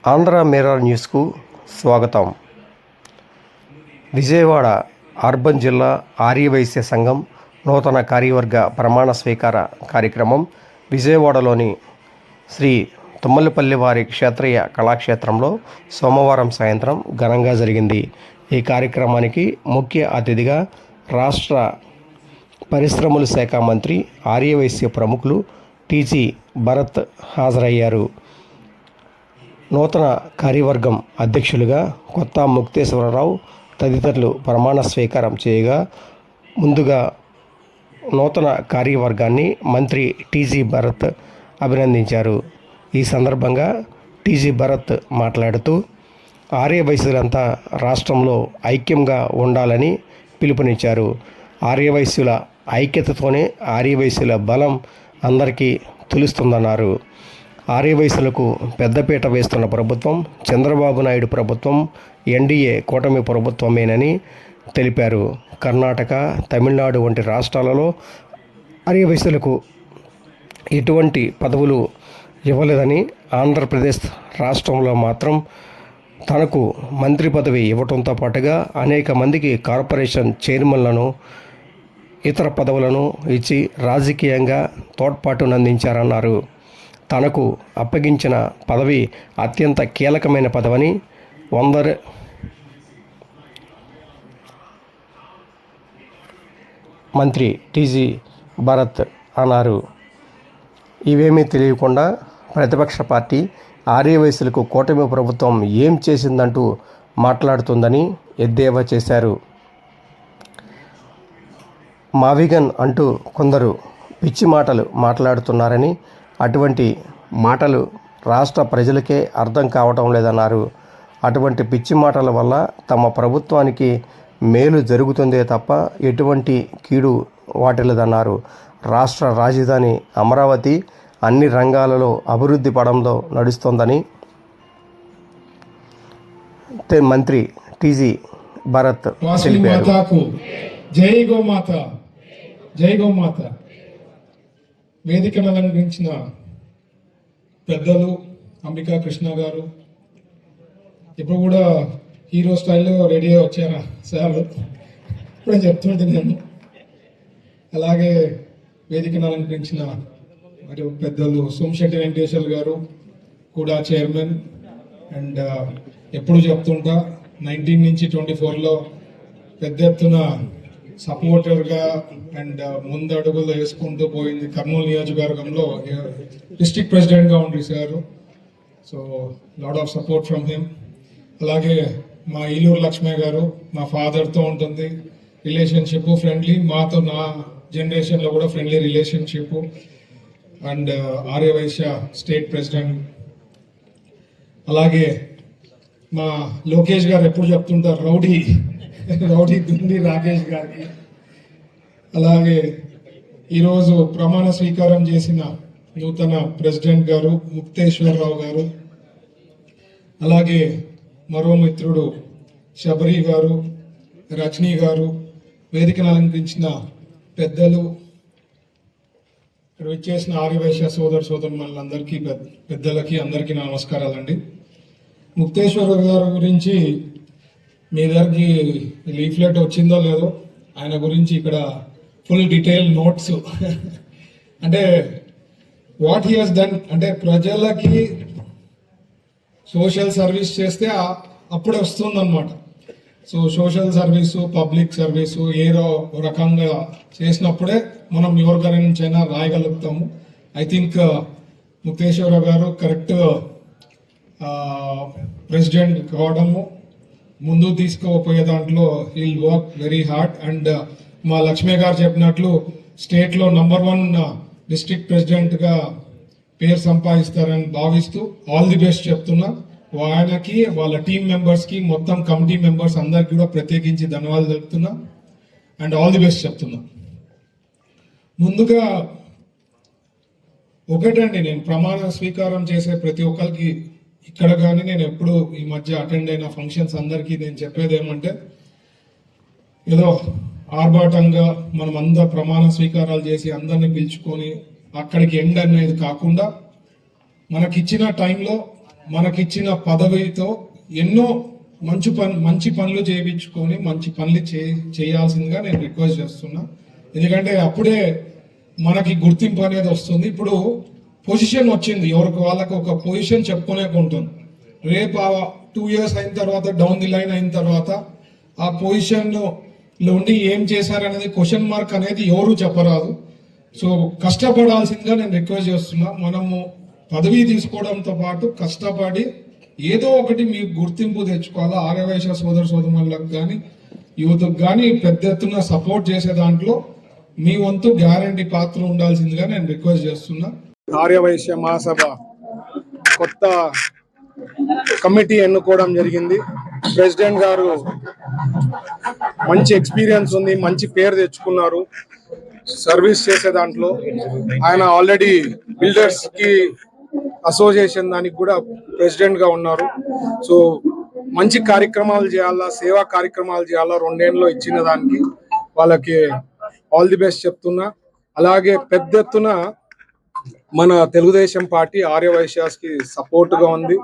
Andhra mirror న్యూస్కు స్వాగతం. Vijayawada urban జిల్లా ఆర్యవైశ్య సంఘం నూతన కార్యవర్గ ప్రమాణ స్వీకార కార్యక్రమం విజయవాడలోని శ్రీ తుమ్మలపల్లి వారి క్షేత్రీయ కళాక్షేత్రంలో సోమవారం సాయంత్రం ఘనంగా జరిగింది. ఈ కార్యక్రమానికి ముఖ్య అతిథిగా రాష్ట్ర పరిశ్రమల శాఖ మంత్రి, ఆర్యవైశ్య ప్రముఖులు టీజీ భరత్ హాజరయ్యారు. నూతన కార్యవర్గం అధ్యక్షులుగా కొత్త ముక్తేశ్వరరావు తదితరులు ప్రమాణ స్వీకారం చేయగా, ముందుగా నూతన కార్యవర్గాన్ని మంత్రి టీజీ భరత్ అభినందించారు. ఈ సందర్భంగా టీజీ భరత్ మాట్లాడుతూ, ఆర్యవైశ్యులంతా రాష్ట్రంలో ఐక్యంగా ఉండాలని పిలుపునిచ్చారు. ఆర్యవైశ్యుల ఐక్యతతోనే ఆర్యవైశ్యుల బలం అందరికీ తెలుస్తుందన్నారు. ఆర్యవైశ్యులకు పెద్దపీట వేస్తున్న ప్రభుత్వం చంద్రబాబు నాయుడు ప్రభుత్వం, ఎన్డీఏ కూటమి ప్రభుత్వమేనని తెలిపారు. కర్ణాటక, తమిళనాడు వంటి రాష్ట్రాలలో ఆర్యవైశ్యులకు ఎటువంటి పదవులు ఇవ్వలేదని, ఆంధ్రప్రదేశ్ రాష్ట్రంలో మాత్రం తనకు మంత్రి పదవి ఇవ్వడంతో పాటుగా అనేక మందికి కార్పొరేషన్ చైర్మన్లను, ఇతర పదవులను ఇచ్చి రాజకీయంగా తోడ్పాటునందించారన్నారు. తనకు అప్పగించిన పదవి అత్యంత కీలకమైన పదవని మంత్రి టీజీ భరత్ అన్నారు. ఇవేమీ తెలియకుండా ప్రతిపక్ష పార్టీ ఆర్యవైశ్యులకు కూటమి ప్రభుత్వం ఏం చేసిందంటూ మాట్లాడుతుందని ఎద్దేవా చేశారు. మావిగన్ అంటూ కొందరు పిచ్చి మాటలు మాట్లాడుతున్నారని, అటువంటి మాటలు రాష్ట్ర ప్రజలకే అర్థం కావటం లేదన్నారు. అటువంటి పిచ్చి మాటల వల్ల తమ ప్రభుత్వానికి మేలు జరుగుతుందే తప్ప ఎటువంటి కీడు వాటిల్లదన్నారు. రాష్ట్ర రాజధాని అమరావతి అన్ని రంగాలలో అభివృద్ధి పడంలో నడుస్తోందని మంత్రి టీజీ భరత్ తెలిపారు. జై గోమాత, జై గోమాత. వేదికను అలంకరించిన పెద్దలు అంబికా కృష్ణ గారు, ఇప్పుడు కూడా హీరో స్టైల్లో రెడీ అయ్యి వచ్చారా సార్, ఇప్పుడే చెప్తుంటే నేను. అలాగే వేదికను అలంకరించిన మరియు పెద్దలు సోమశెట్టి వెంకటేశ్వర్ గారు కూడా చైర్మన్. అండ్ ఎప్పుడు చెప్తుంటా 19 నుంచి 24లో పెద్ద ఎత్తున సపోర్టర్గా అండ్ ముందు అడుగులు వేసుకుంటూ పోయింది. కర్నూలు నియోజకవర్గంలో డిస్ట్రిక్ట్ ప్రెసిడెంట్గా ఉండి sir, so lot of support from him. అలాగే మా ఈలూరు లక్ష్మయ్య గారు, మా ఫాదర్తో ఉంటుంది రిలేషన్షిప్ ఫ్రెండ్లీ, మాతో నా జనరేషన్లో కూడా friendly relationship. And Aryavysya state president. అలాగే మా లోకేష్ గారు ఎప్పుడు చెప్తుంటారు రౌడీ దుండి రాకేష్ గారికి. అలాగే ఈరోజు ప్రమాణ స్వీకారం చేసిన నూతన ప్రెసిడెంట్ గారు ముక్తేశ్వరరావు గారు, అలాగే మరో మిత్రుడు శబరి గారు, రజనీ గారు, వేదికను అలంకరించిన పెద్దలు, ఇక్కడ విచ్చేసిన ఆర్యవైశ్య సోదరులందరికీ, పెద్దలకి అందరికీ నమస్కారాలండి. ముక్తేశ్వర గారి గురించి మీ దగ్గరికి లీఫ్లెట్ వచ్చిందో లేదో, ఆయన గురించి ఇక్కడ ఫుల్ డీటెయిల్ నోట్స్ అంటే వాట్ హీ హస్ డన్, అంటే ప్రజలకి సోషల్ సర్వీస్ చేస్తే అప్పుడే వస్తుందన్నమాట. So social service, public service ఏదో రకంగా చేసినప్పుడే మనం ఎవరి గారి నుంచి అయినా రాయగలుగుతాము. ఐ థింక్ ముక్తేశ్వర గారు కరెక్ట్ ప్రెసిడెంట్ కావడము, ముందు తీసుకుపోయే దాంట్లో he'll work very hard. And మా లక్ష్మీ గారు చెప్పినట్లు స్టేట్లో నంబర్ 1 డిస్ట్రిక్ట్ ప్రెసిడెంట్గా పేరు సంపాదిస్తారని భావిస్తూ ఆల్ ది బెస్ట్ చెప్తున్నా. ఆయనకి, వాళ్ళ టీం మెంబర్స్కి, మొత్తం కమిటీ మెంబర్స్ అందరికి కూడా ప్రత్యేకించి ధన్యవాదాలు తెలుపుతున్నా అండ్ ఆల్ ది బెస్ట్ చెప్తున్నా. ముందుగా ఒకటండి, నేను ప్రమాణ స్వీకారం చేసే ప్రతి ఒక్కరికి ఇక్కడ కానీ నేను ఎప్పుడు ఈ మధ్య అటెండ్ అయిన ఫంక్షన్స్ అందరికీ నేను చెప్పేది ఏమంటే, ఏదో ఆర్భాటంగా మనం అందరూ ప్రమాణ స్వీకారాలు చేసి అందరినీ పిలుచుకొని అక్కడికి ఎండ్ అనేది కాకుండా మనకిచ్చిన టైంలో మనకిచ్చిన పదవితో ఎన్నో మంచి పనులు చేయించుకొని మంచి పనులు చేయాల్సిందిగా నేను రిక్వెస్ట్ చేస్తున్నా. ఎందుకంటే అప్పుడే మనకి గుర్తింపు అనేది వస్తుంది. ఇప్పుడు పొజిషన్ వచ్చింది, ఎవరికి వాళ్ళకి ఒక పొజిషన్ చెప్పుకునే ఉంటుంది. రేపు 2 years అయిన తర్వాత డౌన్ ది లైన్ అయిన తర్వాత ఆ పొజిషన్లో ఉండి ఏం చేశారనేది క్వశ్చన్ మార్క్ అనేది ఎవరు చెప్పరాదు. సో కష్టపడాల్సిందిగా నేను రిక్వెస్ట్ చేస్తున్నా. మనము పదవి తీసుకోవడంతో పాటు కష్టపడి ఏదో ఒకటి మీకు గుర్తింపు తెచ్చుకోవాలా. ఆర్యవైశ్య సోదరులకు కానీ యూత్కి కానీ పెద్ద ఎత్తున సపోర్ట్ చేసే దాంట్లో మీ వంతు గ్యారంటీ పాత్ర ఉండాల్సిందిగా నేను రిక్వెస్ట్ చేస్తున్నా. ఆర్యవైశ్య మహాసభ కొత్త కమిటీ ఎన్నుకోవడం జరిగింది. ప్రెసిడెంట్ గారు మంచి ఎక్స్పీరియన్స్ ఉంది, మంచి పేరు తెచ్చుకున్నారు సర్వీస్ చేసే దాంట్లో. ఆయన ఆల్రెడీ బిల్డర్స్ కి అసోసియేషన్ దానికి కూడా ప్రెసిడెంట్ గా ఉన్నారు. సో మంచి కార్యక్రమాలు చేయాలా, సేవా కార్యక్రమాలు చేయాలా 2 ఏళ్ళలో ఇచ్చిన దానికి వాళ్ళకి ఆల్ ది బెస్ట్ చెప్తున్నా. అలాగే పెద్ద ఎత్తున మన తెలుగుదేశం పార్టీ ఆర్యవైశ్యాస్ కి సపోర్ట్ గా ఉంది.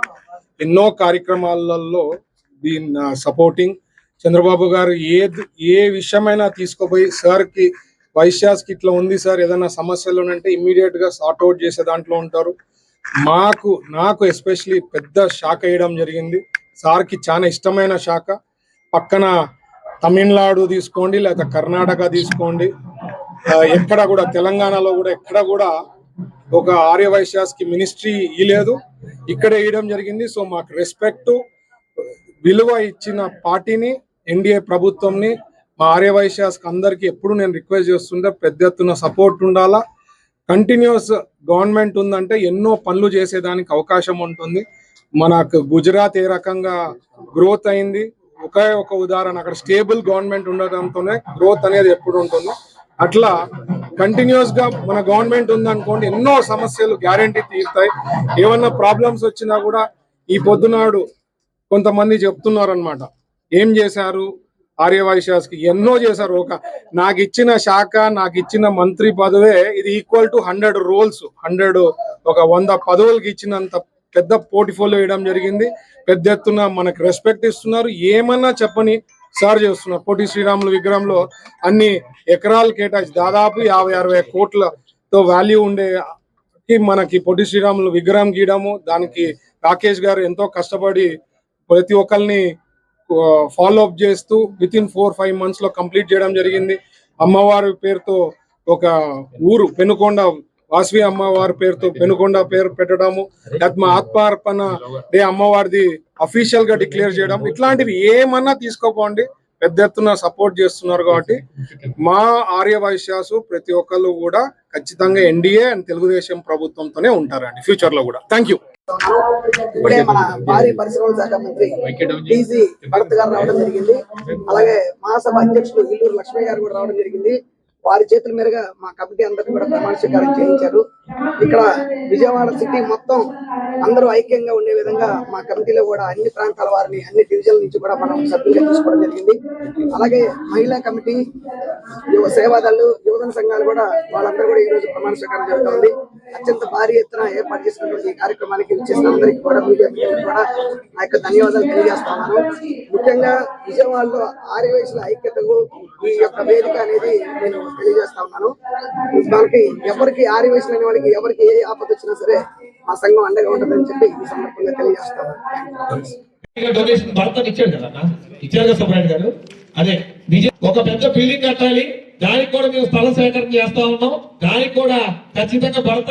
ఎన్నో కార్యక్రమాలలో దీని సపోర్టింగ్. చంద్రబాబు గారు ఏ విషయమైనా తీసుకుపోయి సార్ కి వైశ్యాస్ కి ఇట్లా ఉంది సార్, ఏదైనా సమస్యలు ఉంటే ఇమ్మీడియట్ గా సార్ట్ అవుట్ చేసే దాంట్లో ఉంటారు. నాకు ఎస్పెషలీ పెద్ద శాఖ వేయడం జరిగింది. సార్ కి చాలా ఇష్టమైన శాఖ. పక్కన తమిళనాడు తీసుకోండి, లేదా కర్ణాటక తీసుకోండి, ఎక్కడ కూడా తెలంగాణలో కూడా ఎక్కడ కూడా ఒక ఆర్యవైశ్యాస్ కి మినిస్ట్రీ ఇవ్వలేదు, ఇక్కడే వేయడం జరిగింది. సో మాకు రెస్పెక్ట్ విలువ ఇచ్చిన పార్టీని, ఎన్డీఏ ప్రభుత్వంని, మా ఆర్యవైశ్యాస్ అందరికి ఎప్పుడు నేను రిక్వెస్ట్ చేస్తుంటే పెద్ద ఎత్తున సపోర్ట్ ఉండాలా. కంటిన్యూస్ గవర్నమెంట్ ఉందంటే ఎన్నో పనులు చేసేదానికి అవకాశం ఉంటుంది. మనకు గుజరాత్ ఏ రకంగా గ్రోత్ అయింది, ఒక ఉదాహరణ, అక్కడ స్టేబుల్ గవర్నమెంట్ ఉండడంతోనే గ్రోత్ అనేది ఎప్పుడు ఉంటుంది. అట్లా కంటిన్యూస్ గా మన గవర్నమెంట్ ఉందనుకోండి ఎన్నో సమస్యలు గ్యారంటీ తీరుతాయి. ఏమన్నా ప్రాబ్లమ్స్ వచ్చినా కూడా ఈ పొద్దునాడు కొంతమంది చెప్తున్నారు అనమాట, ఏం చేశారు ఆర్యవైశ్యాస్ కి, ఎన్నో చేశారు. నాకు ఇచ్చిన శాఖ, నాకు ఇచ్చిన మంత్రి పదవే ఇది ఈక్వల్ టు 100 రోల్స్, 100 పదవులకి ఇచ్చినంత పెద్ద పోర్ట్ఫోలియో వేయడం జరిగింది. పెద్ద ఎత్తున మనకు రెస్పెక్ట్ ఇస్తున్నారు. ఏమన్నా చెప్పని సార్ చేస్తున్నారు. పొట్టి శ్రీరాములు విగ్రహంలో అన్ని ఎకరాలు కేటాయించి దాదాపు 50-60 కోట్లతో వాల్యూ ఉండే మనకి పొట్టి శ్రీరాములు విగ్రహం గీయడము, దానికి రాకేష్ గారు ఎంతో కష్టపడి ప్రతి ఒక్కరిని ఫాలో అప్ చేస్తూ వితిన్ 4-5 months లో కంప్లీట్ చేయడం జరిగింది. అమ్మవారి పేరుతో ఒక ఊరు పెనుకొండ, వాసవి అమ్మవారి పేరుతో పెనుకొండ పేరు పెట్టడము, మా ఆత్మార్పణ డే అమ్మవారిది అఫీషియల్ గా డిక్లేర్ చేయడం, ఇట్లాంటివి ఏమన్నా తీసుకోపోండి. పెద్ద ఎత్తున సపోర్ట్ చేస్తున్నారు కాబట్టి మా ఆర్యవైశ్యాసు ప్రతి ఒక్కళ్ళు కూడా ఖచ్చితంగా ఎన్డీఏ అండ్ తెలుగుదేశం ప్రభుత్వంతోనే ఉంటారండి ఫ్యూచర్ లో కూడా. Thank you. ఇప్పుడే మన భారీ పరిశ్రమల శాఖ మంత్రి టీజీ భరత్ గారు రావడం జరిగింది. అలాగే మహాసభ అధ్యక్షులు ఇల్లూరు లక్ష్మీ గారు కూడా రావడం జరిగింది. వారి చేతుల మీదుగా మా కమిటీ అందరినీ కూడా ప్రమాణ స్వీకారం చేయించారు. ఇక్కడ విజయవాడ సిటీ మొత్తం అందరూ ఐక్యంగా ఉండే విధంగా మా కమిటీలో కూడా అన్ని ప్రాంతాల వారిని, అన్ని డివిజన్ల నుంచి కూడా మనం సభ్యులుగా తీసుకోవడం జరిగింది. అలాగే మహిళా కమిటీ, సేవాదళ్ళు, యువజన సంఘాలు కూడా వాళ్ళందరూ కూడా ఈ రోజు ప్రమాణ స్వీకారం జరుగుతుంది. అత్యంత భారీ ఎత్తున ఏర్పాటు చేసినటువంటి ఈ కార్యక్రమానికి విచ్చేసిన అందరికీ కూడా, మీడియా మిత్రులకు కూడా నా యొక్క ధన్యవాదాలు తెలియజేస్తున్నాను. ముఖ్యంగా విజయవాడలో ఆర్యవైశ్యుల ఐక్యతకు ఈ యొక్క వేదిక అనేది నేను తెలియజేస్తా ఉన్నాను. మనకి ఎవరికి ఆర్యవైశ్యులు అనే వాళ్ళకి ఎవరికి ఏ ఆపద వచ్చినా సరే మా సంఘం అండగా ఉంటుందని చెప్పి ఈ సందర్భంగా తెలియజేస్తాను. డొనేషన్ భర్తకు ఇచ్చాడు కదా, ఇచ్చారు కదా సుబ్రాయుడు గారు. అదే ఒక పెద్ద బిల్డింగ్ కట్టాలి, దానికి కూడా మేము స్థల సేకరణ చేస్తా ఉన్నాం. దానికి కూడా ఖచ్చితంగా భర్త